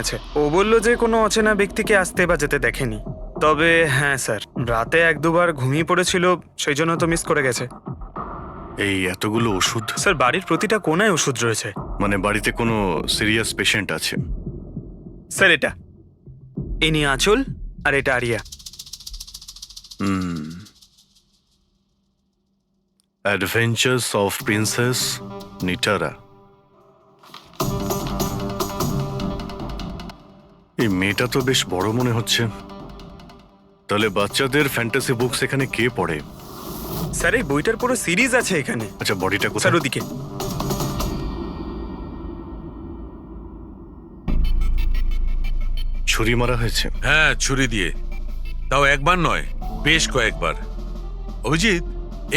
আছে। ও বলল যে কোনো অচেনা ব্যক্তিকে আসতে বা যেতে দেখেনি। তবে হ্যাঁ স্যার, রাতে এক দুবার ঘুমিয়ে পড়েছিল, সেই জন্য তো মিস করে গেছে। এই এতগুলো ওষুধ? স্যার বাড়ির প্রতিটা কোনায় ওষুধ রয়েছে। মানে বাড়িতে কোনো সিরিয়াস পেশেন্ট আছে? স্যার এটা ইনি আঁচল আর এটা Aria. Adventures of princess Nitara. এই মেয়েটা তো বেশ বড় মনে হচ্ছে। তাহলে বাচ্চাদের ফ্যান্টাসি বুকস এখানে কে পড়ে? স্যার এই বইটার পুরো সিরিজ আছে এখানে। আচ্ছা, বডিটা কোথায়? স্যার ওদিকে। ছুরি মারা হয়েছে? হ্যাঁ, ছুরি দিয়ে। তাও একবার নয়, বেশ কয়েকবার। অভিজিৎ,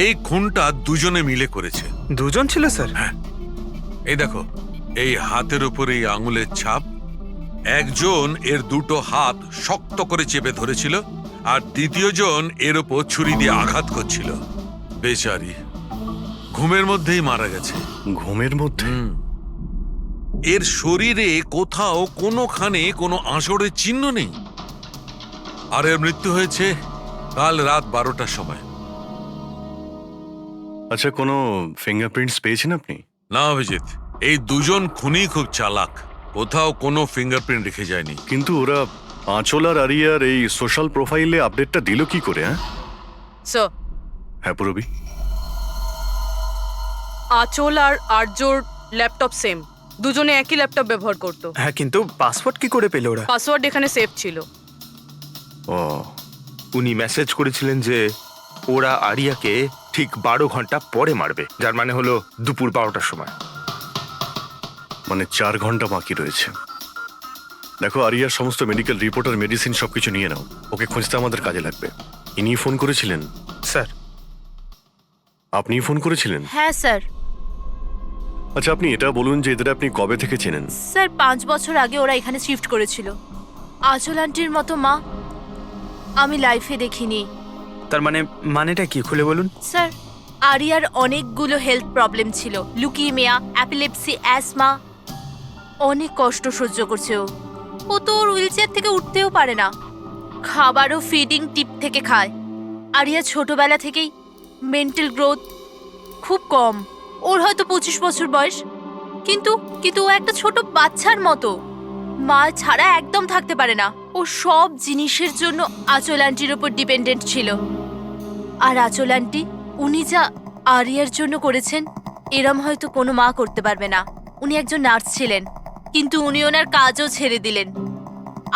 এই খুনটা দুজনে মিলে করেছে। দুজন ছিল স্যার? হ্যাঁ, এই দেখো, এই হাতের উপর এই আঙুলের ছাপ। একজন এর দুটো হাত শক্ত করে চেপে ধরেছিল, আর দ্বিতীয় জন এর উপর ছুরি দিয়ে আঘাত করছিল। বেচারি ঘুমের মধ্যেই মারা গেছে। ঘুমের মধ্যে? এর শরীরে কোথাও কোনোখানে কোনো আঁচড়ের চিহ্ন নেই। আর এর মৃত্যু হয়েছে কাল রাত 12টার সময়। আচ্ছা, কোনো ফিঙ্গারপ্রিন্টস পেয়েছেন আপনি? না অভিজিৎ, এই দুজন খুনি খুব চালাক, কোথাও কোনো ফিঙ্গারপ্রিন্ট রেখে যায়নি। কিন্তু ওরা আঁচল আর আরিয়ার এই সোশ্যাল প্রোফাইলে আপডেটটা দিল কি করে? স্যার, হ্যাঁ পুরবি। আঁচল আর আর্যর ল্যাপটপ সেম, দুজনে একই ল্যাপটপ ব্যবহার করতো। হ্যাঁ, কিন্তু পাসওয়ার্ড কি করে পেল ওরা? পাসওয়ার্ড এখানে সেভ ছিল। ও, উনি মেসেজ করেছিলেন যে ওরা আরিয়াকে ঠিক 12 ঘন্টা পরে মারবে, যার মানে হলো দুপুর 12টার সময়। মানে 4 ঘন্টা বাকি রয়েছে। দেখো, আরিয়ার সমস্ত মেডিকেল রিপোর্ট আর মেডিসিন সবকিছু নিয়ে নাও। ওকে খুঁজতে আমাদের কাজে লাগবে। ইনি ফোন করেছিলেন? স্যার আপনি ফোন করেছিলেন? হ্যাঁ স্যার। আচ্ছা, আপনি এটা বলুন যে এদের আপনি কবে থেকে চেনেন? স্যার 5 বছর আগে ওরা এখানে শিফট করেছিল। আঁচল আন্টির মতো মা আমি লাইফে দেখিনি। তার মানেটা কি, খুলে বলুন। স্যার, আরিয়ার অনেকগুলো হেলথ প্রবলেম ছিল, লুকিমিয়া, অ্যাপিলেপসি, অ্যাসমা। অনেক কষ্ট সহ্য করছে ও তো ওর হুইলচেয়ার থেকে উঠতেও পারে না। খাবারও ফিডিং টিপ থেকে খায়। আরিয়া ছোটবেলা থেকেই মেন্টাল গ্রোথ খুব কম। ওর হয়তো 25 বছর বয়স, কিন্তু ও একটা ছোট বাচ্চার মতো। মা ছাড়া একদম থাকতে পারে না। ও সব জিনিসের জন্য আঁচল আন্টির ওপর ডিপেন্ডেন্ট ছিল। আর আঁচল আন্টি উনি যা আরিয়ার জন্য করেছেন, এরম হয়তো কোনো মা করতে পারবে না। উনি একজন নার্স ছিলেন, কিন্তু উনি ওনার কাজও ছেড়ে দিলেন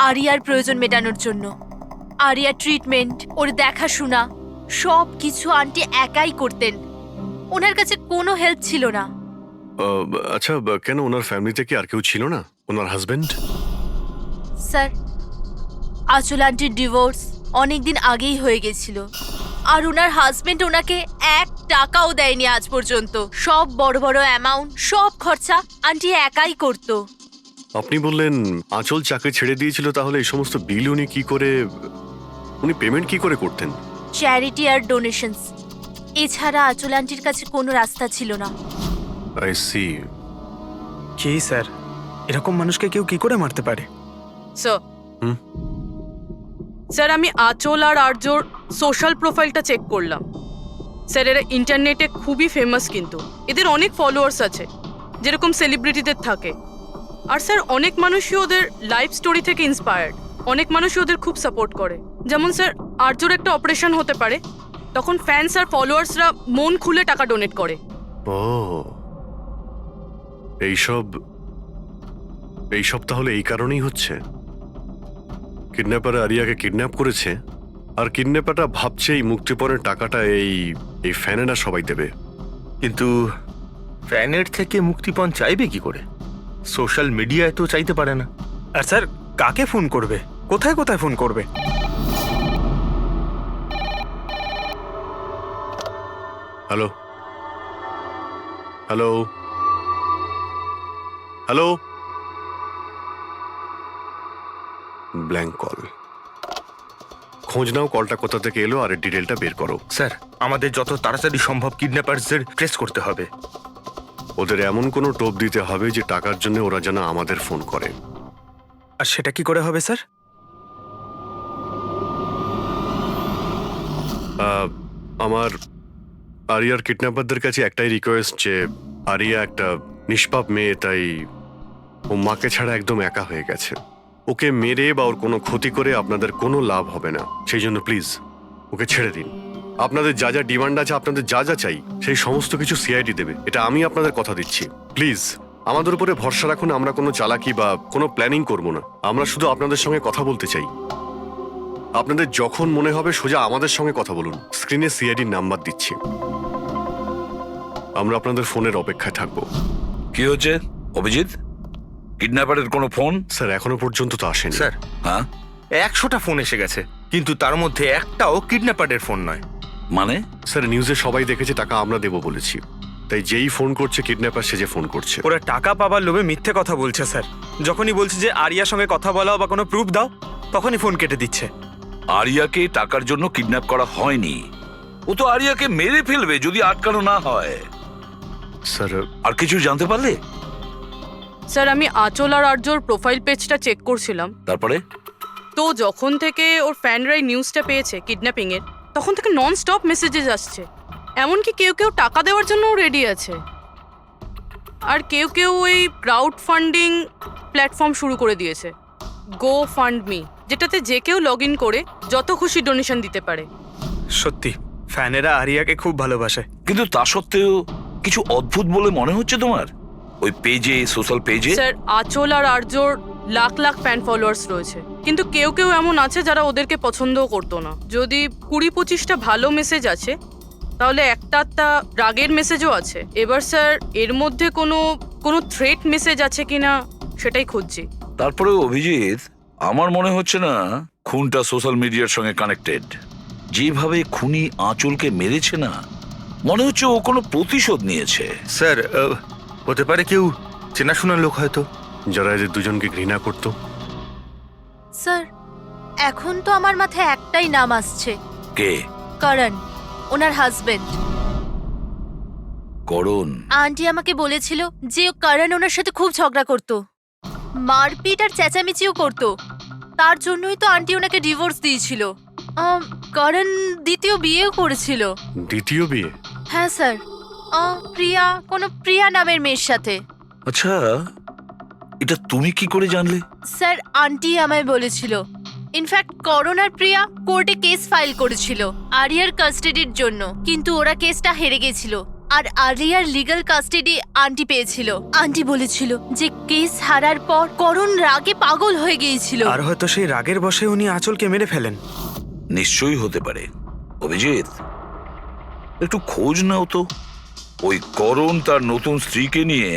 আরিয়ার প্রয়োজন মেটানোর জন্য। আরিয়ার ট্রিটমেন্ট, ওর দেখাশোনা সব কিছু আন্টি একাই করতেন। ওনার কাছে কোনো হেল্প ছিল না। আচ্ছা, কেন ওনার ফ্যামিলিতে কি আর কেউ ছিল না? ওনার হাজবেন্ড? স্যার, আঁচল আন্টির ডিভোর্স অনেকদিন আগেই হয়ে গেছিল, আর ওনার হাজবেন্ড ওনাকে 1 টাকাও দেয়নি আজ পর্যন্ত। সব বড় বড় অ্যামাউন্ট, সব খরচা আন্টি একাই করতো। আপনি বললেন আঁচল চাকরি ছেড়ে দিয়েছিল, তাহলে এই সমস্ত বিল উনি পেমেন্ট কি করে করতেন? চ্যারিটি আর ডোনেশনস, এছাড়া আঁচল আন্টির কাছে কোনো রাস্তা ছিল না। I C. কি স্যার, এরকম মানুষকে কেউ কি করে মারতে পারে? স্যার, হুম? স্যার আমি আঁচল আর আর্যর সোশ্যাল প্রোফাইলটা চেক করলাম। স্যার এরা ইন্টারনেটে খুবই ফেমাস, কিন্তু এদের অনেক ফলোয়ার্স আছে, যেরকম সেলিব্রিটিদের থাকে। আর স্যার অনেক মানুষই ওদের লাইফ স্টোরি থেকে ইন্সপায়ার্ড। অনেক মানুষই ওদের খুব সাপোর্ট করে। যেমন স্যার, আর্যর একটা অপারেশন হতে পারে, তখন ফ্যান্স আর ফলোয়ার্সরা মন খুলে টাকা ডোনেট করে। ও, এইসব তাহলে এই কারণেই হচ্ছে। কিডন্যাপার আরিয়াকে কিডন্যাপ করেছে, আর কিডন্যাপারটা ভাবছে এই মুক্তিপণের টাকাটা এই ফ্যানেরা সবাই দেবে। কিন্তু ফ্যানের থেকে মুক্তিপণ চাইবে কি করে? সোশ্যাল মিডিয়ায় তো চাইতে পারে না। আর স্যার কাকে ফোন করবে, কোথায় কোথায় ফোন করবে? Hello hello hello, blank call. খোঁজ নাও কলটা কোথা থেকে এলো আর এর ডিটেলটা বের করো। স্যার, আমাদের যত তাড়াতাড়ি সম্ভব কিডন্যাপারদের ট্রেস করতে হবে। ওদের এমন কোনো টোপ দিতে হবে যে টাকার জন্য ওরা যেন আমাদের ফোন করে। আর সেটা কি করে হবে স্যার? আমার আরিয়ার কিডন্যাপারদের কাছে একটাই রিকোয়েস্ট যে আরিয়া একটা নিষ্পাপ মেয়ে, তাই ও মাকে ছাড়া একদম একা হয়ে গেছে। ওকে মেরে বা ওর কোনো ক্ষতি করে আপনাদের কোনো লাভ হবে না, সেই জন্য প্লিজ ওকে ছেড়ে দিন। আপনাদের যা যা ডিমান্ড আছে, আপনাদের যা যা চাই, সেই সমস্ত কিছু সিআইডি দেবে, এটা আমি আপনাদের কথা দিচ্ছি। প্লিজ আমাদের উপরে ভরসা রাখুন, আমরা কোনো চালাকি বা কোনো প্ল্যানিং করব না। আমরা শুধু আপনাদের সঙ্গে কথা বলতে চাই। আপনাদের যখন মনে হবে সোজা আমাদের সঙ্গে কথা বলুন। স্ক্রিনে সিআইডির নাম্বার দিচ্ছি, আমরা আপনাদের ফোনের অপেক্ষায় থাকবো। কি হচ্ছে অভিজিৎ? কিডন্যাপারের কোনো ফোন? স্যার এখনো পর্যন্ত তো আসেনি। স্যার হ্যাঁ 100টা ফোন এসে গেছে, কিন্তু তার মধ্যে একটাও কিডন্যাপারের ফোন নয়। মানে? স্যার নিউজে সবাই দেখেছে টাকা আমরা দেবো বলেছি, তাই যেই ফোন করছে কিডন্যাপার সেজে ফোন করছে। ওরা টাকা পাবার লোভে মিথ্যে কথা বলছে স্যার। যখনই বলছে যে আরিয়ার সঙ্গে কথা বলাও বা কোনো প্রুফ দাও, তখনই ফোন কেটে দিচ্ছে। আরিয়াকে টাকার জন্য কিডন্যাপ করা হয়নি, ও তো আরিয়াকে মেরে ফেলবে যদি আটকানো না হয়। স্যার আর কিছু জানতে পারলে? স্যার আমি আঁচল আর আর্যর প্রোফাইল পেজটা চেক করছিলাম, তারপরে? তো যখন থেকে ওর ফ্যানরাই নিউজটা পেয়েছে কিডন্যাপিং এর, তখন থেকে নন স্টপ মেসেজেস আসছে। এমনকি কেউ কেউ টাকা দেওয়ার জন্যও রেডি আছে, আর কেউ কেউ ওই ক্রাউড ফান্ডিং প্ল্যাটফর্ম শুরু করে দিয়েছে, গো ফান্ড মি, যেটাতে যে কেউ লগ ইন করে যত খুশি ডোনেশন দিতে পারে। সত্যি ফ্যানেরা আরিয়াকে খুব ভালোবাসে। কিন্তু তা সত্ত্বেও কিছু অদ্ভুত বলে মনে হচ্ছে তোমার ওই পেজে, সোশ্যাল পেজে। স্যার আঁচল আর আর্যর লাখ লাখ ফ্যান ফলোয়ার্স রয়েছে, কিন্তু কেউ কেউ এমন আছে যারা ওদেরকে পছন্দও করতো না। যদি 20-25টা ভালো মেসেজ আছে, তাহলে একটা রাগের মেসেজও আছে। এবার স্যার এর মধ্যে কোনো থ্রেট মেসেজ আছে কিনা সেটাই খুঁজছি। তারপরে অভিজিৎ, আমার মনে হচ্ছে না খুনটা সোশ্যাল মিডিয়ার সঙ্গে কানেক্টেড। যেভাবে খুনি আঁচলকে মেরেছে না, মনে হচ্ছে ও কোনো প্রতিশোধ নিয়েছে। স্যার হতে পারে কেউ চেনাশোনা লোক হয়তো, যারা এদের দুজনকে ঘৃণা করতো। স্যার এখন তো আমার মাথায় একটাই নাম আসছে, কে? করণ, ওনার হাজবেন্ড। করণ? আন্টি আমাকে বলেছিল যে করণ ওনার সাথে খুব ঝগড়া করত, মারপিট আর চেঁচামেচিও করত। তার জন্যই তো আন্টি ওনাকে ডিভোর্স দিয়েছিল। করণ দ্বিতীয় বিয়েও করেছিল। দ্বিতীয় বিয়ে? হ্যাঁ স্যার, প্রিয়া নামের মেয়ের সাথে। আচ্ছা, এটা তুমি কি করে জানলে? স্যার আন্টি আমায় বলেছিল। ইনফ্যাক্ট করণ আর প্রিয়া কোর্টে কেস ফাইল করেছিল আরিয়ার কাস্টাডির জন্য, কিন্তু ওরা কেসটা হেরে গেছিল আর আরিয়ার লিগ্যাল কাস্টাডি আন্টি পেয়েছিল। আন্টি বলেছিল যে কেস হারার পর করণ রাগে পাগল হয়ে গিয়েছিল। আর হয়তো সেই রাগের বশে উনি আঁচলকে মেরে ফেলেন। নিশ্চয়ই হতে পারে। অভিজিৎ, একটু খোঁজ নাও তো, ওই করণ তার নতুন স্ত্রীকে নিয়ে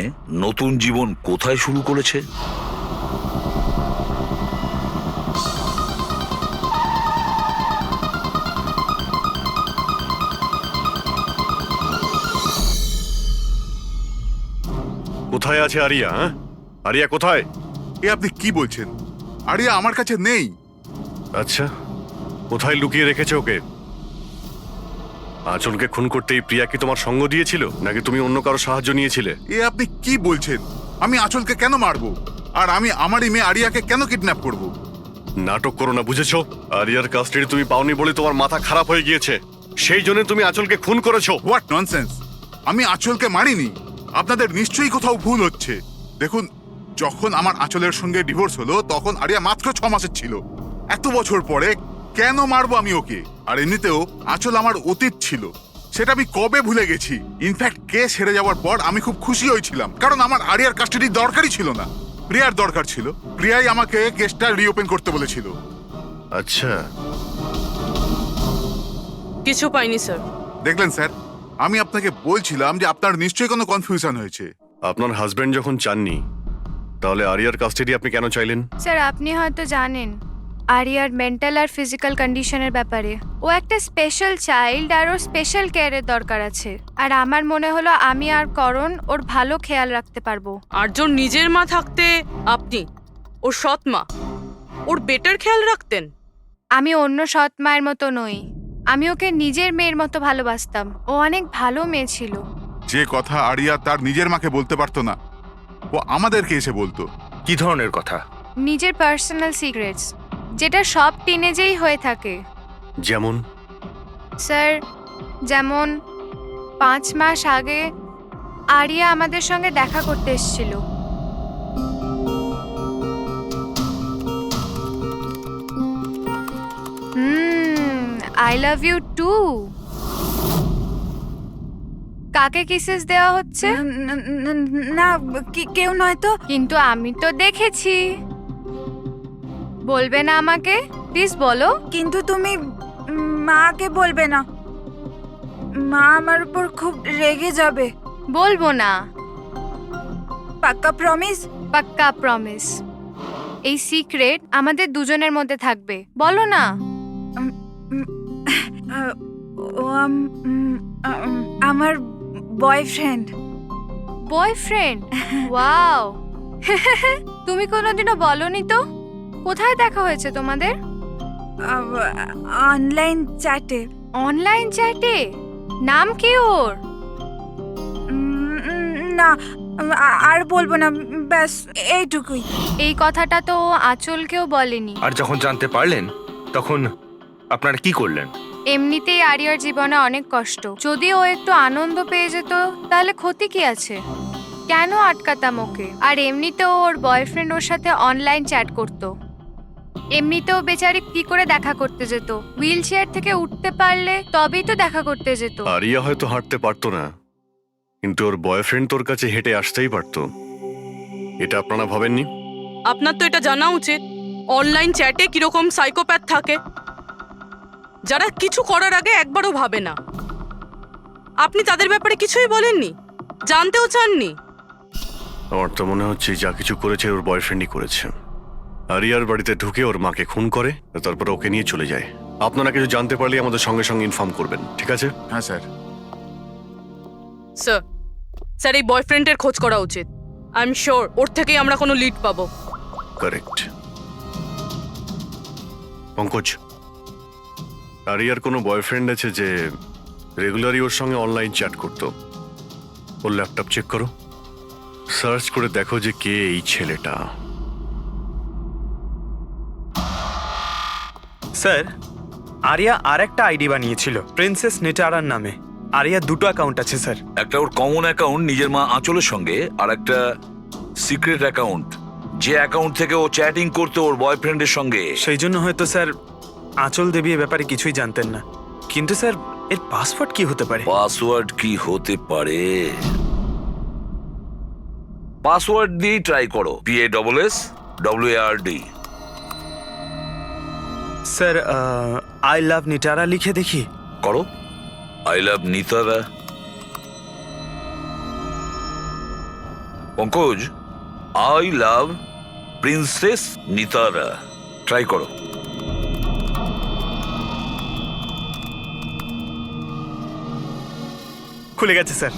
নতুন জীবন কোথায় শুরু করেছে। কোথায় আছে আরিয়া? আরিয়া কোথায়? এ আপনি কি বলছেন? আরিয়া আমার কাছে নেই। আচ্ছা, কোথায় লুকিয়ে রেখেছে ওকে? আঁচলকে খুন করতেই প্রিয়া কি তোমার সঙ্গ দিয়েছিল, নাকি তুমি অন্য কারো সাহায্য নিয়েছিলে? এ আপনি কি বলছেন? আমি আঁচলকে কেন মারবো? আর আমি আমারই মেয়ে আরিয়াকে কেন কিডন্যাপ করব? নাটক করো না, বুঝেছো? আরিয়ার কাস্টাডি তুমি পাওনি বলে তোমার মাথা খারাপ হয়ে গিয়েছে, সেই জন্য তুমি আঁচলকে খুন করেছো। What nonsense! আমি আঁচলকে মারিনি। আপনাদের নিশ্চয়ই কোথাও ভুল হচ্ছে। দেখুন, যখন আমার আঁচলের সঙ্গে ডিভোর্স হলো তখন আরিয়া মাত্র 6 মাসের ছিল। এত বছর পরে কেন মারবো আমি ওকে? আর এমনিতেও আঁচল আমার অতীত ছিল, সেটা আমি কবে ভুলে গেছি। ইনফ্যাক্ট কেস হেরে যাওয়ার পর আমি খুব খুশি হয়েছিলাম, কারণ আমার আরিয়ার কাস্টাডি দরকারই ছিল না, প্রিয়ার দরকার ছিল। প্রিয়াই আমাকে কেসটা রিওপেন করতে বলেছিল। আচ্ছা, কিছু পাইনি স্যার। দেখলেন স্যার, আমি আপনাকে বলছিলাম যে আপনার নিশ্চয়ই কোনো কনফিউশন হয়েছে। আপনার হাজবেন্ড যখন চাননি, তাহলে আরিয়ার কাস্টাডি আপনি কেন চাইলেন? স্যার আপনি হয়তো জানেন আরিয়ার মেন্টাল আর ফিজিক্যাল কন্ডিশনের ব্যাপারে। ও একটা স্পেশাল চাইল্ড আর ওর স্পেশাল কেয়ারের দরকার আছে, আর আমার মনে হলো আমি আর করণ ওর ভালো খেয়াল রাখতে পারবো। আর্যর নিজের মা থাকতে আপনি ওর সৎ মা, ওর বেটার খেয়াল রাখতেন। আমি অন্য সৎ মায়ের মতো নই, আমি ওকে নিজের মেয়ের মতো ভালোবাসতাম। ও অনেক ভালো মেয়ে ছিল। যে কথা আরিয়া তার নিজের মাকে বলতে পারতো না, ও আমাদেরকে এসে বলতো। কি ধরনের কথা? নিজের পার্সোনাল সিক্রেটস, যেটা সব টিনেজেই হয়ে থাকে। যেমন স্যার, যেমন 5 মাস আগে আরিয়া আমাদের সঙ্গে দেখা করতে এসেছিল। I love you too. কাকে কিসেস দেওয়া হচ্ছে? না, কেউ নয় তো। কিন্তু আমি তো দেখেছি। বলবে না আমাকে? প্লিজ বলো। কিন্তু তুমি মাকে বলবে না, মা আমার উপর খুব রেগে যাবে। বলবো না। পাক্কা প্রমিস? পাক্কা প্রমিস। এই সিক্রেট আমাদের দুজনের মধ্যে থাকবে। বলো না। ও আমার বয়ফ্রেন্ড। বয়ফ্রেন্ড? ওয়াও। তুমি কোনোদিনও বলনি তো। কোথায় দেখা হয়েছে তোমাদের? অনলাইন চ্যাটে। অনলাইন চ্যাটে? নাম কি ওর? না, আর বলবো না, ব্যাস এইটুকুই। এই কথাটা তো ও আঁচলকেও বলেনি। আর যখন জানতে পারলেন তখন আপনারা কি করলেন? এমনিতেই আরিয়ার জীবনে অনেক কষ্ট। যদি ও একটু আনন্দ পেয়ে যেত তাহলে ক্ষতি কি আছে? কেন আটকাতাম ওকে? আর এমনিতেও ওর বয়ফ্রেন্ড ওর সাথে অনলাইন চ্যাট করতো। এমনিতেও বেচারি কি করে দেখা করতে যেত? হুইল চেয়ার থেকে উঠতে পারলে তবেই তো দেখা করতে যেত। আরিয়া হয়তো হাঁটতে পারতো না, কিন্তু ওর বয়ফ্রেন্ড তোর কাছে হেঁটে আসতেই পারতো। এটা আপনারা ভাবেননি? আপনার তো এটা জানা উচিত অনলাইন চ্যাটে কিরকম সাইকোপ্যাথ থাকে, যারা কিছু করার আগে একবারও ভাবে না। আপনি তাদের ব্যাপারে কিছুই বলেননি, জানতেও চাননি। আমার তো মনে হচ্ছে যা কিছু করেছে ওর বয়ফ্রেন্ডই করেছে। আরিয়ার বাড়িতে ঢুকে ওর মাকে খুন করে, তারপর ওকে নিয়ে চলে যায়। আপনারা কিছু জানতে পারলে আমাদের সঙ্গে সঙ্গে ইনফর্ম করবেন, ঠিক আছে? হ্যাঁ স্যার। স্যার, স্যার এই বয়ফ্রেন্ডের খোঁজ করা উচিত। আই এম শিওর ওর থেকেই আমরা কোনো লিড পাবো। কারেক্ট। পঙ্কজ, আরিয়ার কোনো বয়ফ্রেন্ড আছে যে রেগুলারই ওর সঙ্গে অনলাইন চ্যাট করতো? ওর ল্যাপটপ চেক করো, সার্চ করে দেখো যে কে এই ছেলেটা। স্যার, আরিয়া আর একটা আইডি বানিয়েছিল প্রিন্সেস নিটারার নামে। আরিয়ার 2টো অ্যাকাউন্ট আছে স্যার। একটা ওর কমন অ্যাকাউন্ট নিজের মা আঁচলের সঙ্গে, আর একটা সিক্রেট অ্যাকাউন্ট, যে অ্যাকাউন্ট থেকে ও চ্যাটিং করতো ওর বয়ফ্রেন্ডের সঙ্গে। সেই জন্য হয়তো স্যার আঁচল দেবী এ ব্যাপারে কিছুই জানতেন না। কিন্তু স্যার এর পাসওয়ার্ড কি হতে পারে? পাসওয়ার্ড কি হতে পারে? পাসওয়ার্ড দিয়ে ট্রাই করো। PASSWARD। Sir I love Nitara লিখে দেখি। করো। I love Nitara. Pankaj, I love princess Nitara. Try করো। খুলে গেছে স্যার।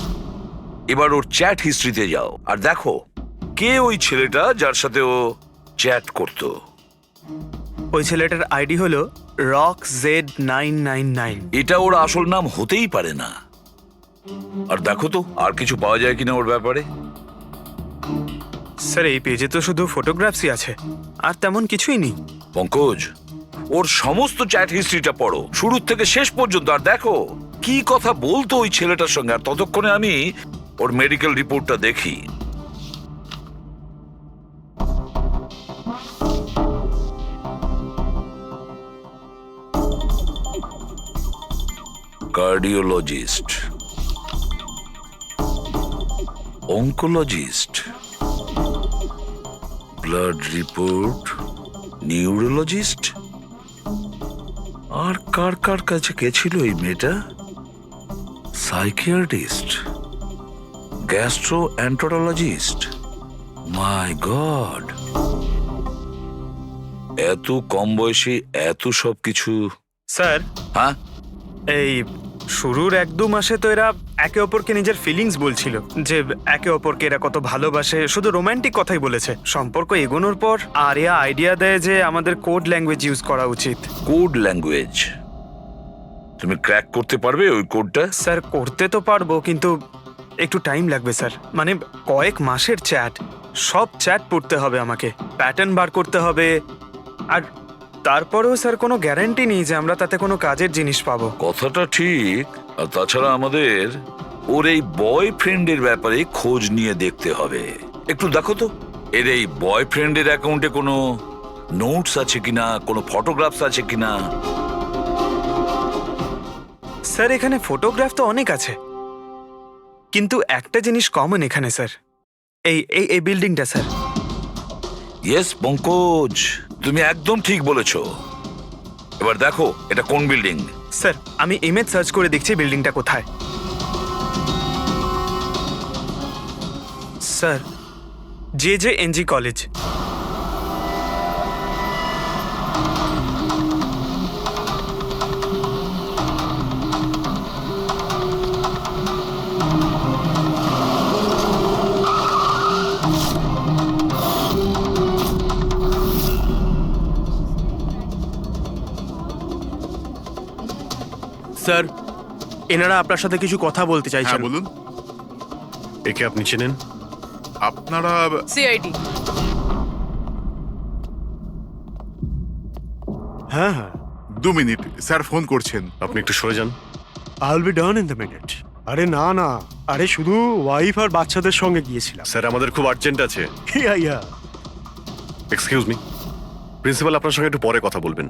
এবার ওর চ্যাট হিস্ট্রিতে যাও আর দেখো কে ওই ছেলেটা যার সাথে ও চ্যাট করতো। ওই ছেলেটার আইডি হলো RockZ999। এটা ওর আসল নাম হতেই পারে না। আর দেখো তো আর কিছু পাওয়া যায় কিনা ওর ব্যাপারে। স্যার এই পেজে তো শুধু ফটোগ্রাফসই আছে, আর তেমন কিছুই নেই। পঙ্কজ, ওর সমস্ত চ্যাট হিস্ট্রিটা পড়ো শুরু থেকে শেষ পর্যন্ত, আর দেখো কি কথা বলতো ওই ছেলেটার সঙ্গে। আর ততক্ষণে আমি ওর মেডিকেল রিপোর্টটা দেখি। Cardiologist, oncologist, blood report, neurologist. আর কার কার কাছে গেছিল এই মেয়েটা? Psychiatrist, gastroenterologist. মাই গড, এত কম বয়সে এত সব কিছু। স্যার হ্যাঁ, এই শুরুর 1-2 মাসে তো এরা একে অপরকে নিজের ফিলিংস বলছিল, যে একে অপরকে এরা কত ভালোবাসে, শুধু রোমান্টিক কথাই বলেছে। সম্পর্ক এগোনোর পর আরিয়া আইডিয়া দেয় যে আমাদের কোড ল্যাঙ্গুয়েজ ইউজ করা উচিত। Code language? তুমি ক্র্যাক করতে পারবে ওই কোডটা? স্যার করতে তো পারবো, কিন্তু একটু টাইম লাগবে স্যার। মানে কয়েক মাসের চ্যাট, সব চ্যাট পড়তে হবে আমাকে, প্যাটার্ন বার করতে হবে। আর তারপরেও স্যার কোনো গ্যারান্টি নেই যে আমরা তাতে কোনো কাজের জিনিস পাবো। কথাটা ঠিক, আর তাছাড়া আমাদের ওর এই বয়ফ্রেন্ডের ব্যাপারে খোঁজ নিয়ে দেখতে হবে। একটু দেখো তো এর এই বয়ফ্রেন্ডের অ্যাকাউন্টে কোনো নোটস আছে কিনা, কোনো ফটোগ্রাফস আছে কিনা। স্যার এখানে ফটোগ্রাফ তো অনেক আছে, কিন্তু একটা জিনিস কমন এখানে স্যার, এই এই এই বিল্ডিংটা স্যার। ইয়েস পঙ্কজ, তুমি একদম ঠিক বলেছো। এবার দেখো এটা কোন বিল্ডিং। স্যার আমি ইমেজ সার্চ করে দেখছি বিল্ডিংটা কোথায়। Sir JJNG college. স্যার, এনারা আপনার সাথে কিছু কথা বলতে হ্যাঁ চাইছেন। বলুন। একে আপনি চেনেন? আপনারা CID। হ্যাঁ হ্যাঁ, 2 মিনিট, স্যার ফোন করছেন। আপনি একটু সরে যান। I will be done in the minute. আরে না না, আরে শুধু ওয়াইফ আর বাচ্চাদের সঙ্গে গিয়েছিলাম। স্যার আমাদের খুব আর্জেন্ট আছে। ইয়া ইয়া। এক্সকিউজ মি, প্রিন্সিপাল আপনার সঙ্গে একটু পরে কথা বলবেন।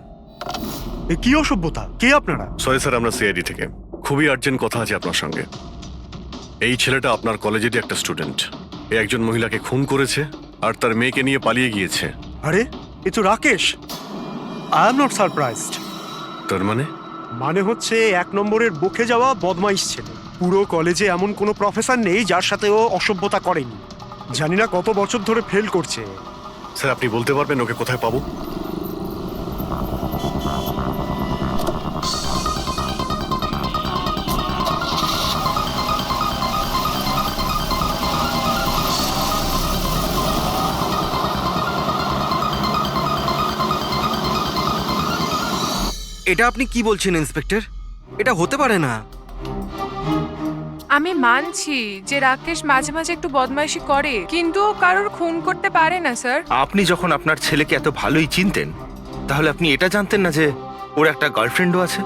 এ কি অসভ্যতা? কে আপনারা? সরি স্যার, আমরা সিআইডি থেকে। খুবই আর্জেন্ট কথা আছে আপনার সঙ্গে। এই ছেলেটা আপনার কলেজেরই একটা স্টুডেন্ট। এ একজন মহিলাকে খুন করেছে আর তার মেয়েকে নিয়ে পালিয়ে গিয়েছে। আরে এ তো Rakesh. I am not surprised. তার মানে হচ্ছে 1 নম্বরের বকে যাওয়া বদমাইশ ছেলে। পুরো কলেজে এমন কোনো প্রফেসর নেই যার সাথে ও অসভ্যতা করেনি। জানি না কত বছর ধরে ফেল করছে। স্যার আপনি বলতে পারবেন ওকে কোথায় পাবো? এটা আপনি কি বলছেন ইন্সপেক্টর? এটা হতে পারে না। আমি মানছি যে রাকেশ মাঝে মাঝে একটু বদমাইশি করে, কিন্তু ও কারোর খুন করতে পারে না স্যার। আপনি যখন আপনার ছেলেকে এত ভালোই চিনতেন, তাহলে আপনি এটা জানতেন না যে ওর একটা গার্লফ্রেন্ডও আছে?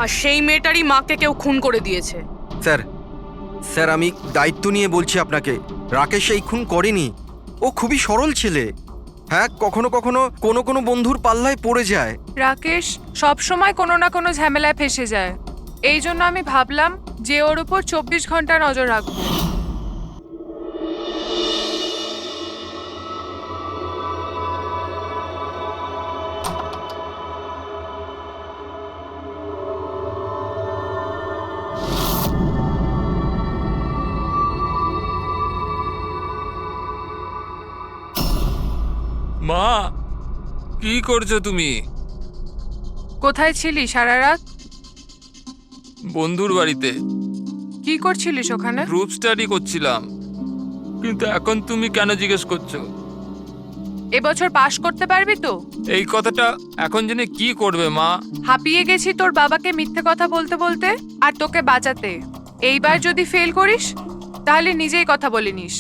আর সেই মেয়েটারই মাকে কেউ খুন করে দিয়েছে। স্যার স্যার আমি দায়িত্ব নিয়ে বলছি আপনাকে, রাকেশ এই খুন করেনি। ও খুবই সরল ছেলে। হ্যাঁ, কখনো কখনো কোনো বন্ধুর পাল্লায় পড়ে যায়। রাকেশ সব সময় কোনো না কোনো ঝামেলায় ফেসে যায়। এই জন্য আমি ভাবলাম যে ওর উপর 24 ঘন্টা নজর রাখবো। মা, কি করছো তুমি? কোথায় ছিলি সারা রাত? বন্ধুর বাড়িতে কি করছিলিস ওখানে? গ্রুপ স্টাডি করছিলাম। কিন্তু এখন তুমি কেন জিজ্ঞেস করছো? এবছর পাশ করতে পারবি তো? এই কথাটা এখন জেনে কি করবে মা? হাঁপিয়ে গেছি তোর বাবাকে মিথ্যে কথা বলতে বলতে আর তোকে বাঁচাতে। এইবার যদি ফেল করিস তাহলে নিজেই কথা বলে নিস।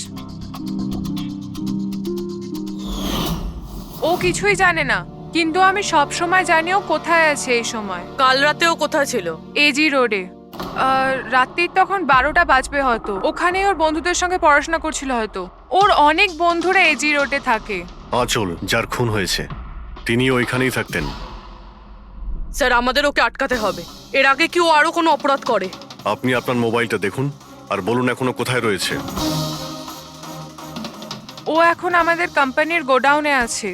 ও কিছুই জানে না, কিন্তু আমি সব সময় জানি ও কোথায় আছে এই সময়। কাল রাতেও কোথায় ছিল? এজি রোডে। রাত্রির তখন 12টা বাজবে হয়তো। ওখানে ওর বন্ধুদের সঙ্গে পড়াশোনা করছিল হয়তো। ওর অনেক বন্ধুরা এজি রোডে থাকে। আঁচল যার খুন হয়েছে তিনি ওইখানেই থাকতেন। স্যার আমাদের ওকে আটকাতে হবে। এর আগে কি ও আরো কোনো অপরাধ করে? আপনি আপনার মোবাইলটা দেখুন আর বলুন এখনো কোথায় রয়েছে। ও এখন আমাদের কোম্পানির গোডাউনে আছে।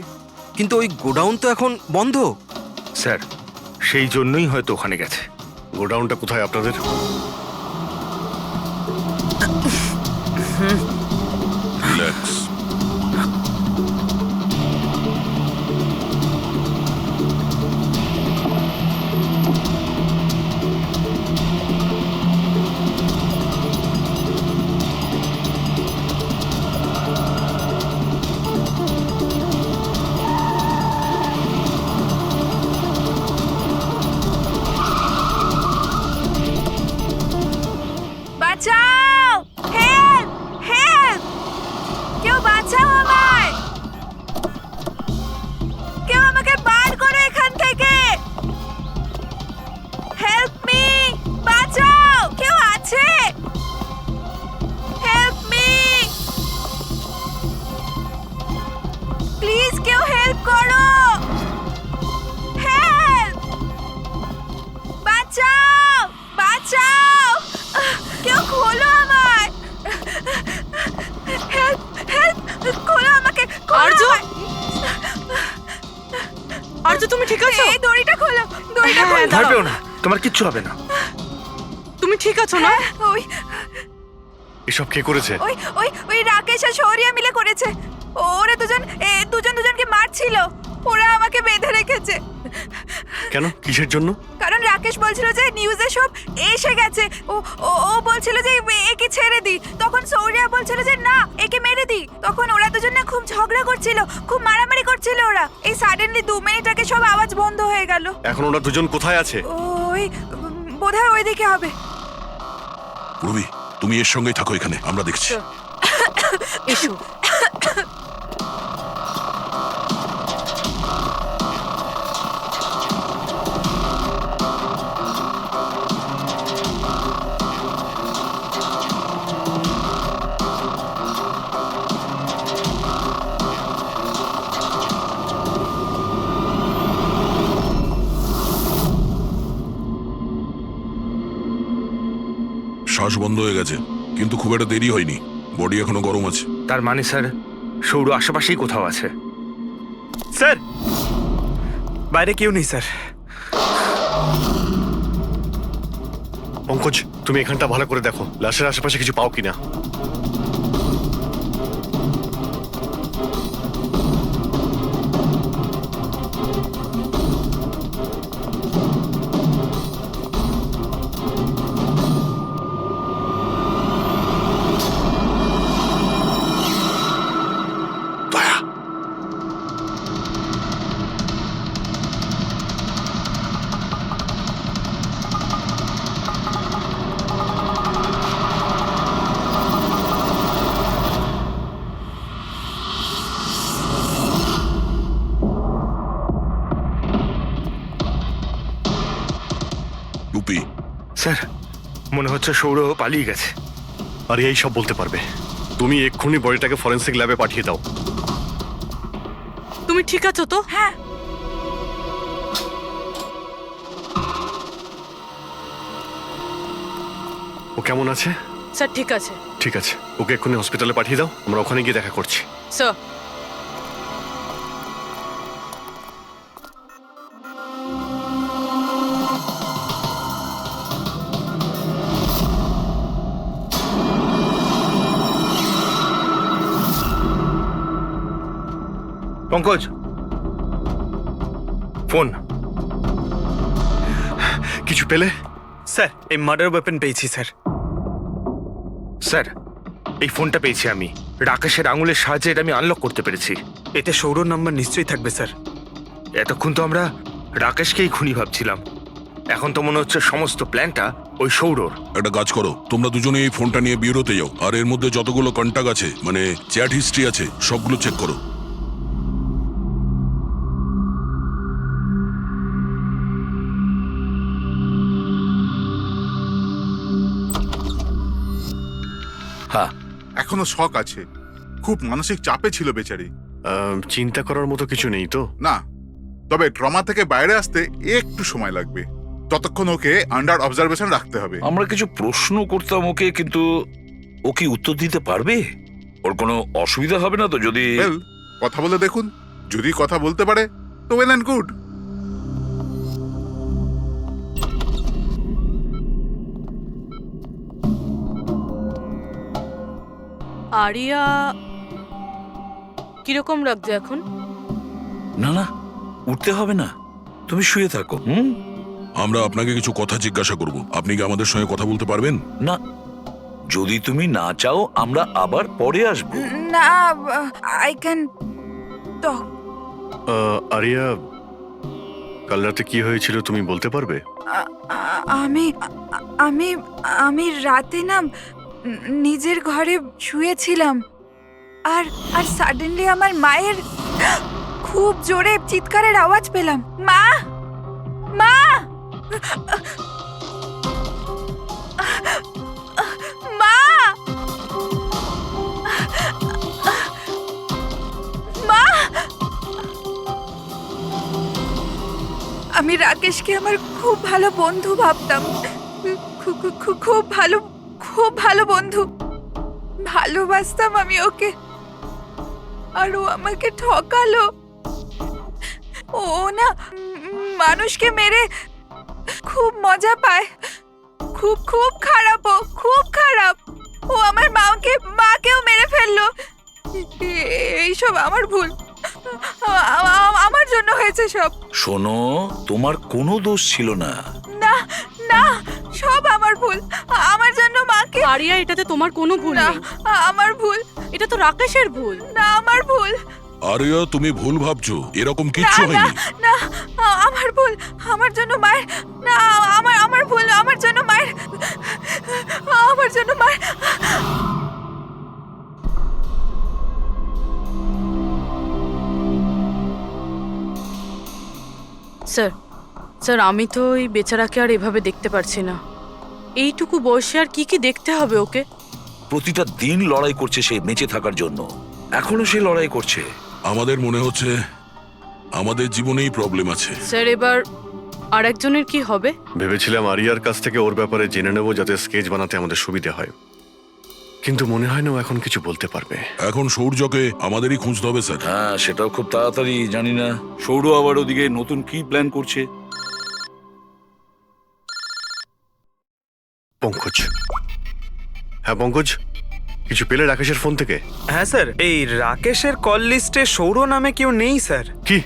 কিন্তু ওই গোডাউন তো এখন বন্ধ। স্যার সেই জন্যই হয়তো ওখানে গেছে। গোডাউনটা কোথায় আপনাদের? রিল্যাক্স। বাঁচাও! হেল্প! হেল্প! হেল্প করো, হেল্প, বাঁচাও, বাঁচাও, কেউ খোলো আমায়, হেল্প, হেল্প, খোলো আমাকে, আর্য? আর্য তুমি ঠিক আছো? এই দড়িটা খোলো, দড়িটা খোলো। ভয় পেও না, তোমার কিচ্ছু হবে না। তুমি ঠিক আছো না? ওই এসব কে করেছে? ওই ওই ওই রাকেশ আর শৌরিয়া মিলে করেছে। ওরা দুজনকে মারছিল, ওরা আমাকে বেঁধে রেখেছে। কেন, কিসের জন্য? কারণ রাকেশ বলছিল যে নিউজে সব এসে গেছে, ও ও ও বলছিল যে একে ছেড়ে দি, তখন শৌরিয়া বলছিল যে না একে মেরে দি। তখন ওরা দুজনে খুব ঝগড়া করছিল, খুব মারামারি করছিল ওরা। এই সাডেনলি 2 মিনিট আগে সব আওয়াজ বন্ধ হয়ে গেল। এখন ওরা দুজন কোথায় আছে? ওই বোধহয় ওইদিকে হবে। রবি, তুমি এর সঙ্গেই থাকো, এখানে আমরা দেখছি। এসো। শ্বাস বন্ধ হয়ে গেছে, কিন্তু খুব একটা দেরি হয়নি, বডি এখনো গরম আছে। তার মানে স্যার সৌর আশেপাশেই কোথাও আছে। স্যার, বাইরে কেউ নেই স্যার। পঙ্কজ, তুমি এখানটা ভালো করে দেখো, লাশের আশেপাশে কিছু পাও কিনা। রুপি, স্যার মনে হচ্ছে সৌর পালিয়ে গেছে। আর এই সব বলতে পারবে। তুমি এক্ষুনি বডিটাকে ফরেন্সিক ল্যাবে পাঠিয়ে দাও। তুমি ঠিক আছো তো? হ্যাঁ, ও কেমন আছে? স্যার ঠিক আছে। ঠিক আছে, ওকে এক্ষুনি হসপিটালে পাঠিয়ে দাও, আমরা ওখানে গিয়ে দেখা করছি। Sir, Pankaj, phone. কিছু পেলে? স্যার, এই মার্ডার ওয়েপন পেয়েছি স্যার। স্যার এই ফোনটা পেয়েছি আমি, রাকেশের আঙুলের সাহায্যে এটা আমি আনলক করতে পেরেছি। এতে সৌরভ নাম্বার নিশ্চয়ই থাকবে স্যার। এতক্ষণ তো আমরা রাকেশকেই খুনি ভাবছিলাম, এখন তো মনে হচ্ছে সমস্ত প্ল্যানটা ওই সৌরর। একটা কাজ করো, তোমরা দুজনে এই ফোনটা নিয়ে বিউরোতে যাও, আর এর মধ্যে যতগুলো কন্টাক্ট আছে, মানে চ্যাট হিস্ট্রি আছে, সবগুলো চেক করো। হ্যাঁ, এখনো শক আছে, খুব মানসিক চাপে ছিল বেচারি। চিন্তা করার মতো কিছু নেই তো? না, তবে ট্রমা থেকে বাইরে আসতে একটু সময় লাগবে, ততক্ষণ ওকে আন্ডার অবজারভেশন রাখতে হবে। আমরা কিছু প্রশ্ন করতাম ওকে, কিন্তু ও কি উত্তর দিতে পারবে? ওর কোনো অসুবিধা হবে না তো যদি? ওয়েল, কথা বলে দেখুন, যদি কথা বলতে পারে তো ওয়েল অ্যান্ড গুড। আরিয়া কিরকম লাগছে এখন? না না, উঠতে হবে না, তুমি শুয়ে থাকো। আমরা আপনাকে কিছু কথা জিজ্ঞাসা করব, আপনি কি আমাদের সঙ্গে কথা বলতে পারবেন? না, যদি তুমি না চাও আমরা আবার পরে আসবো। না, আই ক্যান টক। আরিয়া, কাল রাতে কি হয়েছিল তুমি বলতে পারবে? আমি আমি আমি রাতে না নিজের ঘরে শুয়েছিলাম, আর আর সাডেনলি আমার মায়ের খুব জোরে চিৎকারের আওয়াজ পেলাম। মা, মা, মা, মা, আমি রাকেশকে আমার খুব ভালো বন্ধু ভাবতাম, খুব ভালো বন্ধু ভালোবাসতাম আমি ওকে, আর ও আমাকে ঠকালো। ও না মানুষকে মেরে খুব মজা পায়, খুব খারাপ, ও খুব খারাপ। ও আমার মাকেও মেরে ফেললো। এইসব আমার ভুল, আমার জন্য হয়েছে সব। শোনো, তোমার কোনো দোষ ছিল না। না না, সব আমার ভুল, আমার জন্য মাকে। আরিয়া, এটাতে তোমার কোনো ভুল না, নেই। আমার ভুল। এটা তো রাকেশের ভুল। না, আমার ভুল। আরিয়া, তুমি ভুল ভাবছো, এরকম না কিচ্ছু না হয়নি। না, আমার ভুল, আমার জন্য মায়ের। না, আমার ভুল, আমার জন্য মায়ের, আমার জন্য মায়ের। স্যার আমি তো ওই বেচারাকে আর এভাবে দেখতে পারছি না। এইটুকু বয়সে আর কি দেখতে হবে ওকে? প্রতিটা দিন লড়াই করছে সে বেঁচে থাকার জন্য, এখনো সে লড়াই করছে। আমাদের মনে হচ্ছে আমাদের জীবনেই প্রবলেম আছে। স্যার এবার আর একজনের কি হবে? ভেবেছিলাম আরিয়ার কাছ থেকে ওর ব্যাপারে জেনে নেবো, যাতে স্কেচ বানাতে আমাদের সুবিধে হয়, কিন্তু মনে হয় না ও এখন কিছু বলতে পারবে। এখন সূর্যকে আমাদেরই খুঁজতে হবে স্যার। হ্যাঁ, সেটাও খুব তাড়াতাড়ি। জানি না সৌর আবার ওদিকে নতুন কি প্ল্যান করছে। পঙ্কজ, হ্যাঁ পঙ্কজ, কিছু পেলে রাকেশের ফোন থেকে? হ্যাঁ স্যার, এই রাকেশের কল লিস্টে সৌর নামে কেউ নেই স্যার। কি?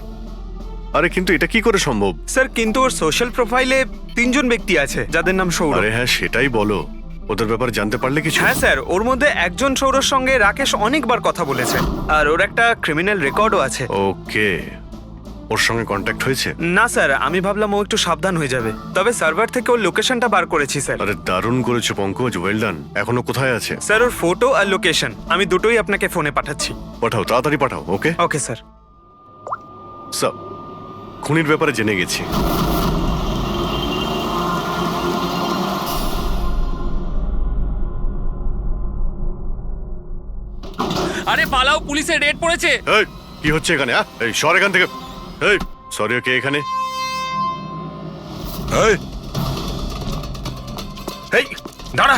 আরে কিন্তু এটা কি করে সম্ভব? স্যার কিন্তু ওর সোশ্যাল প্রোফাইলে 3 জন ব্যক্তি আছে যাদের নাম সৌর। আরে হ্যাঁ, সেটাই বলো, ওদের ব্যাপারে জানতে পারলে কিছু? হ্যাঁ স্যার, ওর মধ্যে একজন সৌরর সঙ্গে রাকেশ অনেকবার কথা বলেছে, আর ওর একটা ক্রিমিনাল রেকর্ডও আছে। ওকে, ওর সঙ্গে কন্ট্যাক্ট হয়েছে? না স্যার, আমি ভাবলাম ও একটু সাবধান হয়ে যাবে, তবে সার্ভার থেকে ওর লোকেশনটা বার করেছি স্যার। আরে দারুণ করেছো পঙ্কজ, ওয়েল ডান। এখনো কোথায় আছে? স্যার ওর ফটো আর লোকেশন আমি দুটোই আপনাকে ফোনে পাঠাচ্ছি। পাঠাও, তাড়াতাড়ি পাঠাও। ওকে ওকে স্যার। সব খুনির ব্যাপারে জেনে গেছি। আরে পালাও, পুলিশের রেড পড়েছে। এই কি হচ্ছে এখানে? এই সর এখান থেকে। এই সরি, কে এখানে? এই এই দাঁড়া,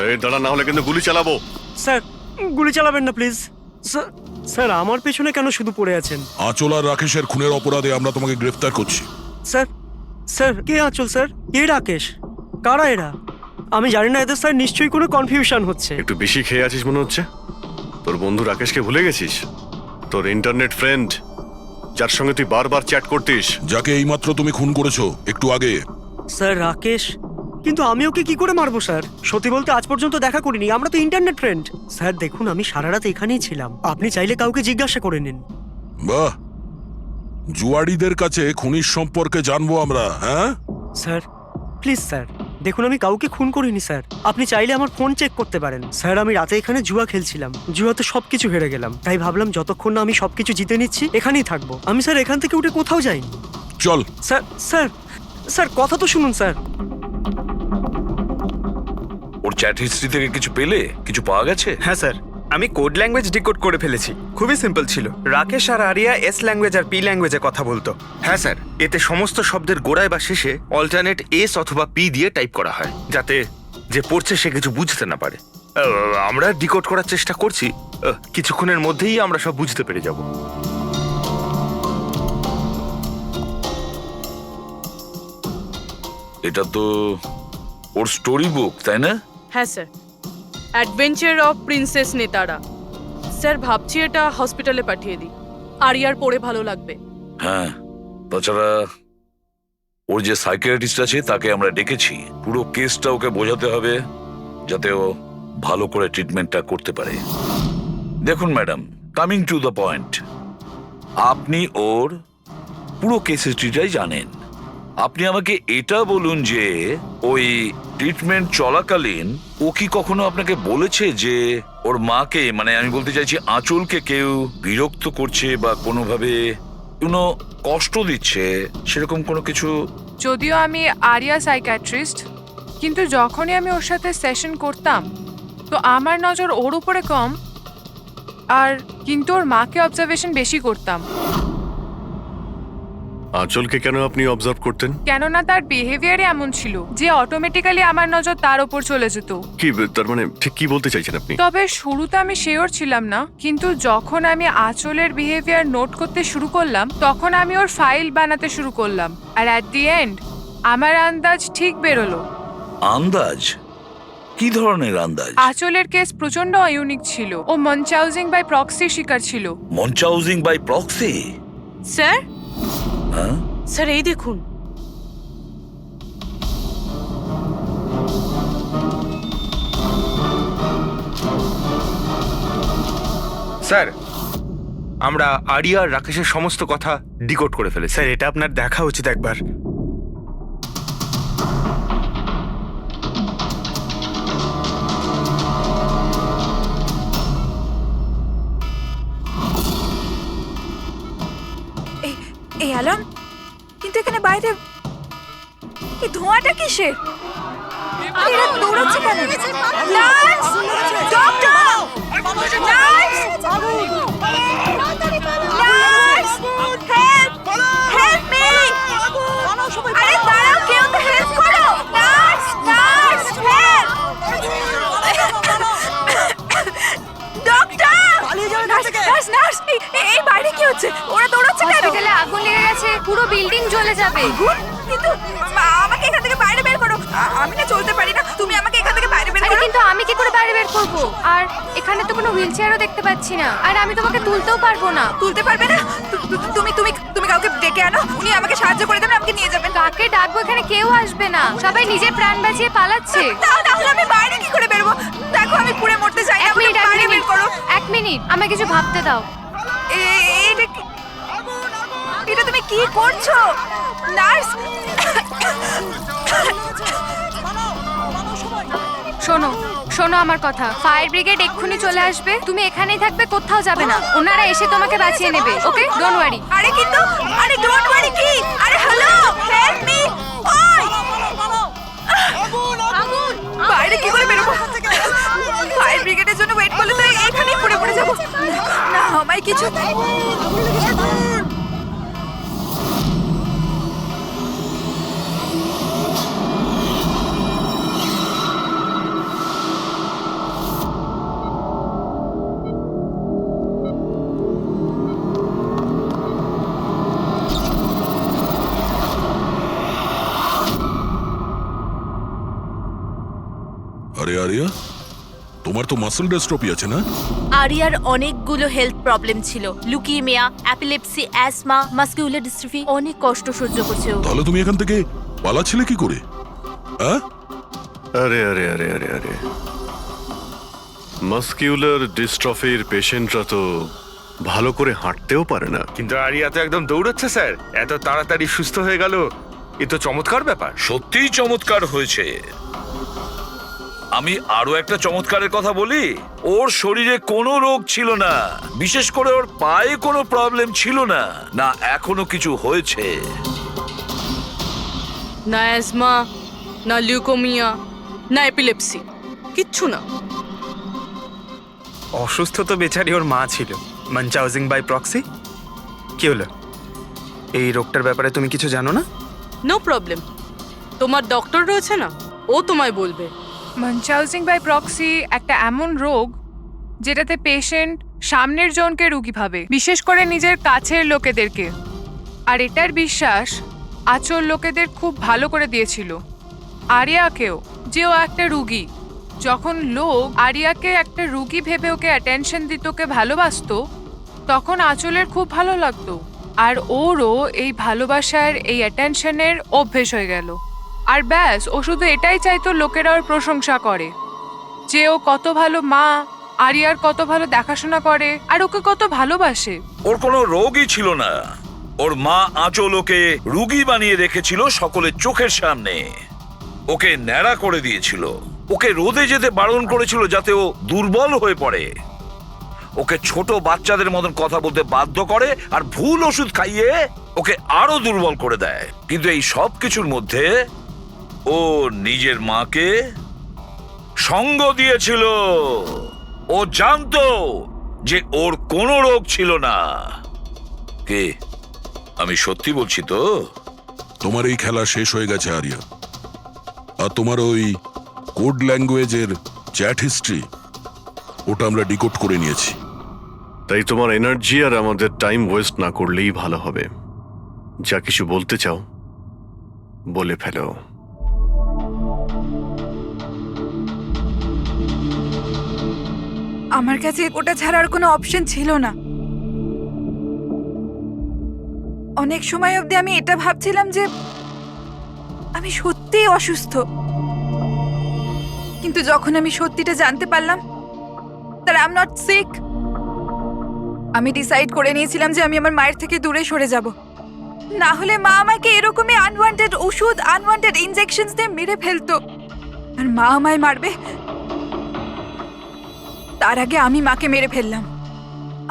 এই দাঁড়া, না হলে কিন্তু গুলি চালাবো। স্যার গুলি চালাবেন না প্লিজ। স্যার আমার পেছনে কেন শুধু পড়ে আছেন? আঁচল আর রাকেশের খুনের অপরাধে আমরা তোমাকে গ্রেফতার করছি। স্যার কে আঁচল স্যার? কে রাকেশ? কারা এরা? আমি জানি না এদের স্যার, নিশ্চয়ই কোনো কনফিউশন হচ্ছে। একটু বেশি খেয়ে আছিস মনে হচ্ছে। তোর বন্ধু রাকেশকে ভুলে গেছিস? তোর ইন্টারনেট ফ্রেন্ড, যার সঙ্গে তুই বারবার চ্যাট করতিস, যাকে এইমাত্র তুমি খুন করেছো একটু আগে। স্যার রাকেশ? কিন্তু আমি ওকে কি করে মারবো স্যার? সত্যি বলতে আজ পর্যন্ত দেখা করিনি, আমরা তো ইন্টারনেট ফ্রেন্ড। স্যার দেখুন, আমি সারা রাত এখানেই ছিলাম, আপনি চাইলে কাউকে জিজ্ঞাসা করে নিন। বাহ, জুয়াড়িদের কাছে খুনির সম্পর্কে জানবো আমরা। হ্যাঁ স্যার প্লিজ স্যার, দেখুন আমি কাউকে খুন করিনি স্যার, আপনি চাইলে আমার ফোন চেক করতে পারেন। স্যার আমি রাতে এখানে জুয়া খেলছিলাম, জুয়াতে সবকিছু হেরে গেলাম, তাই ভাবলাম যতক্ষণ না আমি সবকিছু জিতে নিচ্ছি এখানেই থাকবো। আমি স্যার এখান থেকে উঠে কোথাও যাইনি। চল। স্যার কথা তো শুনুন স্যার। ওর চ্যাট হিস্ট্রি থেকে কিছু পেলে? কিছু পাওয়া গেছে? হ্যাঁ স্যার, আমি কোড ল্যাঙ্গুয়েজ ডিকোড করে ফেলেছি। খুবই সিম্পল ছিল। রাকেশ আর আরিয়া এস ল্যাঙ্গুয়েজ আর পি ল্যাঙ্গুয়েজে কথা বলতো। হ্যাঁ স্যার, এতে সমস্ত শব্দের গোড়ায় বা শেষে অল্টারনেট এস অথবা পি দিয়ে টাইপ করা হয়, যাতে যে পড়ছে সে কিছু বুঝতে না পারে। আমরা ডিকোড করার চেষ্টা করছি, কিছুক্ষণের মধ্যেই আমরা সব বুঝতে পেরে যাব। এটা তো ওর স্টোরি বুক, তাই না? হ্যাঁ স্যার, অ্যাডভেঞ্চার অফ প্রিন্সেস নেতারা। স্যার ভাবছি এটা হসপিটালে পাঠিয়ে দিই, আরিয়ার পড়ে ভালো লাগবে। হ্যাঁ, তাছাড়া ওর যে সাইকিয়াট্রিস্ট আছে তাকে আমরা ডেকেছি। পুরো কেসটা ওকে বোঝাতে হবে, যাতে ও ভালো করে ট্রিটমেন্টটা করতে পারে। দেখুন madam, coming to the point, আপনি ওর পুরো কেস হিস্ট্রিটাই জানেন। আপনি আমাকে এটা বলুন যে ওই ট্রিটমেন্ট চলাকালীন ও কি কখনো আপনাকে বলেছে যে ওর মাকে, মানে আমি বলতে চাইছি আঁচলকে, কেউ বিরক্ত করছে বা কোনোভাবে কোনো কষ্ট দিচ্ছে, সেরকম কোনো কিছু? যদিও আমি আরিয়া সাইকিয়াট্রিস্ট, কিন্তু যখনই আমি ওর সাথে সেশন করতাম তো আমার নজর ওর উপরে কম, আর কিন্তু ওর মাকে অবজারভেশন বেশি করতাম, আঁচলকে কেন আপনি অবজার্ভ করতেন? কেননা তার বিহেভিয়ারই এমন ছিল যে অটোমেটিক্যালি আমার নজর তার ওপর চলে যেত। কি তার মানে ঠিক কি বলতে চাইছেন আপনি? তবে শুরুতে আমি শিওর ছিলাম না, কিন্তু যখন আমি আঁচলের বিহেভিয়ার নোট করতে শুরু করলাম তখন আমি ওর ফাইল বানাতে শুরু করলাম, আর অ্যাট দি এন্ড আমার আন্দাজ ঠিক বেরোলো। আন্দাজ? কি ধরনের আন্দাজ? আঁচলের কেস প্রচন্ড ইউনিক ছিল। ও মনচাউজিং বাই প্রক্সি শিকার ছিল। মনচাউজিং বাই প্রক্সি? স্যার, হ্যাঁ স্যার এই দেখুন। স্যার, আমরা আরিয়া আর রাকেশের সমস্ত কথা ডিকোড করে ফেলেছি। স্যার এটা আপনার দেখা উচিত একবার। এই অ্যালার্ম, কিন্তু এখানে বাইরে এই ধোঁয়াটা কিসের? এরা দৌড়াচ্ছে কেন? Nurse! Doctor! Nurse! Nurse! Help! Help me! আরে দাঁড়াও, কেউ তো হেল্প করো! Nurse! Nurse! Help! Doctor! Nurse! Nurse! এই বাইরে কি হচ্ছে? ওরা দৌড়াচ্ছে কেন? হসপিটালে আগুন লেগে গেছে, পুরো বিল্ডিং জ্বলে যাবে। কিন্তু আমাকে এখান থেকে বাইরে বের করো। আমি না চলতে পারি না, তুমি আমাকে এখান থেকে বাইরে বের আরে করো। কিন্তু আমি কি করে বাইরে বের করব? আর এখানে তো কোনো হুইল চেয়ারও দেখতে পাচ্ছি না, আর আমি তোমাকে তুলতেও পারবো না। তুলতে পারবে না? তুমি তুমি তুমি কাউকে ডেকে আনো, উনি আমাকে সাহায্য করে দেবেন, আমাকে নিয়ে যাবেন। কাকে ডাকবো? এখানে কেউ আসবে না, সবাই নিজের প্রাণ বাঁচিয়ে পালাচ্ছে। তাহলে আমি বাইরে কি করে বেরোবো? দেখো আমি পুড়ে মরতে চাই না, এক মিনিট, এক বাইরে বের মিনিট, করো। এক মিনিট, আমায় কিছু ভাবতে দাও। এটা এটা তুমি কি করছো নার্স? শোনো শোনো আমার কথা, ফায়ার ব্রিগেড এক্ষুনি চলে আসবে, তুমি এখানেই থাকবে, কোথাও যাবে না, ওনারা এসে তোমাকে বাঁচিয়ে নেবে। ওকে, ডোন্ট ওয়ারি। আরে কিন্তু, আরে ডোন্ট ওয়ারি কি? আরে হ্যালো, হেল্প মি! ওই বাইরে কি করে বেরোবো? ফায়ার ব্রিগেডের জন্য ওয়েট করলে তো এখানেই পড়ে যাবো। না আমায় কিছু আরে আরিয়া, তোমার তো মাসল ডিস্ট্রফি আছে না? আরিয়ার অনেকগুলো হেলথ প্রবলেম ছিল, লুকিমিয়া, অ্যাপিলেপসি, অ্যাসমা, মাসকিউলার ডিস্ট্রফি, অনেক কষ্ট সহ্য করছে ও। তাহলে তুমি এখান থেকে পালাচ্ছিলে কি করে? হ্যাঁ? আরে আরে আরে আরে আরে মাসকিউলার ডিস্ট্রফির পেশেন্টরা তো ভালো করে হাঁটতেও পারে না। কিন্তু আরিয়া তো একদম দৌড়াচ্ছে স্যার, এত তাড়াতাড়ি সুস্থ হয়ে গেল, এ তো চমৎকার ব্যাপার। সত্যিই চমৎকার হয়েছে। আমি আরো একটা চমৎকারের কথা বলি, ওর শরীরে কোনো রোগ ছিল না, বিশেষ করে ওর পায়ে কোনো প্রবলেম ছিল না, না এখনো কিছু হয়েছে। না অ্যাজমা, না লিউকোমিয়া, না এপিলেপসি, কিচ্ছু না। অসুস্থ তো বেচারি ওর মা ছিল, মনচাউজিং বাই প্রক্সি। কি হলো? এই রোগটার ব্যাপারে তুমি কিছু জানো না? নো প্রবলেম, তোমার ডক্টর রয়েছে না, ও তোমায় বলবে। মনচাউজিং বাই প্রক্সি একটা এমন রোগ যেটাতে পেশেন্ট সামনের জনকে রোগী ভাবে, বিশেষ করে নিজের কাছের লোকেদেরকে। আর এটার বিশ্বাস আচল লোকেদের খুব ভালো করে দিয়েছিল আরিয়াকেও, যে ও একটা রুগী। যখন লোক আরিয়াকে একটা রুগী ভেবে ওকে অ্যাটেনশন দিত, ওকে ভালোবাসতো, তখন আচলের খুব ভালো লাগতো, আর ওরও এই ভালোবাসার, এই অ্যাটেনশনের অভ্যেস হয়ে গেল। আর ব্যাস, ও শুধু এটাই চাইতো লোকেরা ওর প্রশংসা করে, যে ও কত ভালো মা, আরিয়ার কত ভালো দেখাশোনা করে, আর ওকে কত ভালোবাসে। ওর কোনো রোগই ছিল না, ওর মা আঁচল ওকে রুগী বানিয়ে রেখেছিল সকলের চোখের সামনে। ওকে ন্যাড়া করে দিয়েছিল, ওকে রোদে যেতে বারণ করেছিল যাতে ও দুর্বল হয়ে পড়ে, ওকে ছোট বাচ্চাদের মতন কথা বলতে বাধ্য করে, আর ভুল ওষুধ খাইয়ে ওকে আরো দুর্বল করে দেয়। কিন্তু এই সব কিছুর মধ্যে ও নিজের মাকে সঙ্গ দিয়েছিল। ও জানতো যে ওর কোনো রোগ ছিল না। কে? আমি সত্যি বলছি তো? তোমার এই খেলা শেষ হয়ে গেছে আরিয়া। আর তোমার ওই কোড ল্যাঙ্গুয়েজের চ্যাট হিস্ট্রি, ওটা আমরা ডিকোড করে নিয়েছি। তাই তোমার এনার্জি আর আমাদের টাইম ওয়েস্ট না করলেই ভালো হবে। যা কিছু বলতে চাও বলে ফেলো। আমার কাছে ওটা ছাড়ার কোনো অপশন ছিল না। অনেক সময় অবধি আমি এটা ভাবছিলাম যে আমি সত্যিই অসুস্থ, কিন্তু যখন আমি সত্যিটা জানতে পারলাম that I'm not sick, আমি ডিসাইড করে নিয়েছিলাম যে আমি আমার মায়ের থেকে দূরে সরে যাব। না হলে মা আমাকে এরকমই আনওয়ান্টেড ওষুধ, আনওয়ান্টেড ইনজেকশনস দিয়ে মেরে ফেলতো। আর মা আমায় মারবে তার আগে আমি মাকে মেরে ফেললাম।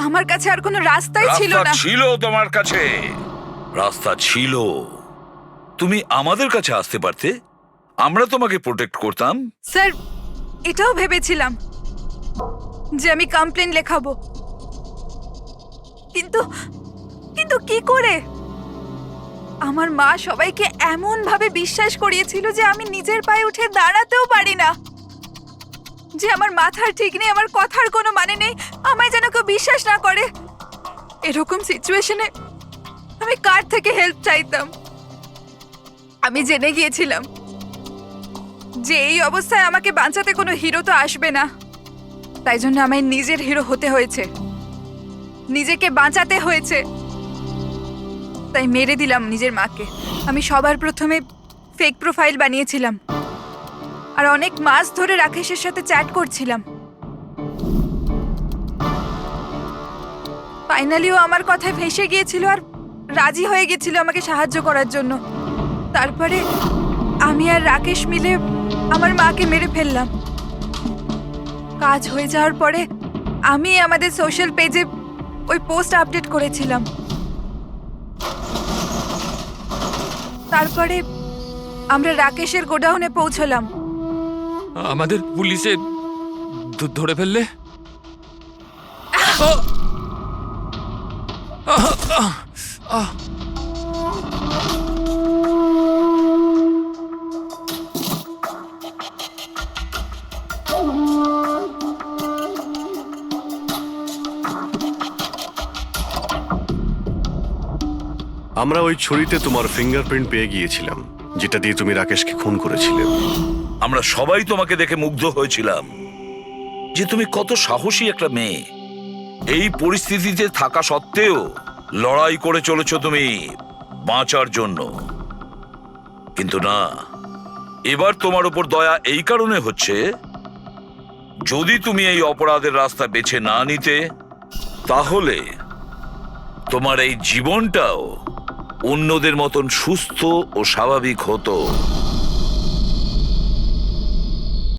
আমার কাছে আর কোনো রাস্তাই ছিল রাস্তা না। ছিল তোমার কাছে, রাস্তা ছিল। তুমি আমাদের কাছে আসতে পারতে, আমরা তোমাকে প্রোটেক্ট করতাম। স্যার, এটাও ভেবেছিলাম যে আমি কমপ্লেন লেখাবো, কিন্তু কিন্তু কি করে? আমার মা সবাইকে এমন ভাবে বিশ্বাস করিয়েছিল যে আমি নিজের পায়ে উঠে দাঁড়াতেও পারি না, যে আমার মাথার ঠিক নেই, আমার কথার কোনো মানে নেই, আমায় যেন কেউ বিশ্বাস না করে। এরকম সিচুয়েশনে আমি কার থেকে হেল্প চাইতাম? আমি জেনে গিয়েছিলাম যে এই অবস্থায় আমাকে বাঁচাতে কোনো হিরো তো আসবে না, তাই জন্য আমায় নিজের হিরো হতে হয়েছে, নিজেকে বাঁচাতে হয়েছে। তাই মেরে দিলাম নিজের মাকে। আমি সবার প্রথমে ফেক প্রোফাইল বানিয়েছিলাম আর অনেক মাস ধরে রাকেশের সাথে চ্যাট করছিলাম। ফাইনালিও আমার কথায় ফেঁসে গিয়েছিল আর রাজি হয়ে গেছিল আমাকে সাহায্য করার জন্য। তারপরে আমি আর রাকেশ মিলে আমার মাকে মেরে ফেললাম। কাজ হয়ে যাওয়ার পরে আমি আমাদের সোশ্যাল পেজে ওই পোস্ট আপডেট করেছিলাম। তারপরে আমরা রাকেশের গোডাউনে পৌঁছলাম। আমাদের পুলিশে ধরে ফেললে? আমরা ওই ছুরিতে তোমার ফিঙ্গারপ্রিন্ট পেয়ে গিয়েছিলাম, যেটা দিয়ে তুমি রাকেশকে খুন করেছিলে। আমরা সবাই তোমাকে দেখে মুগ্ধ হয়েছিলাম যে তুমি কত সাহসী একটা মেয়ে। এই পরিস্থিতিতে থাকা সত্ত্বেও লড়াই করে চলেছো তুমি বাঁচার জন্য। কিন্তু না, এবার তোমার উপর দয়া এই কারণে হচ্ছে, যদি তুমি এই অপরাধের রাস্তা বেছে না নিতে, তাহলে তোমার এই জীবনটাও অন্যদের মতন সুস্থ ও স্বাভাবিক হতো।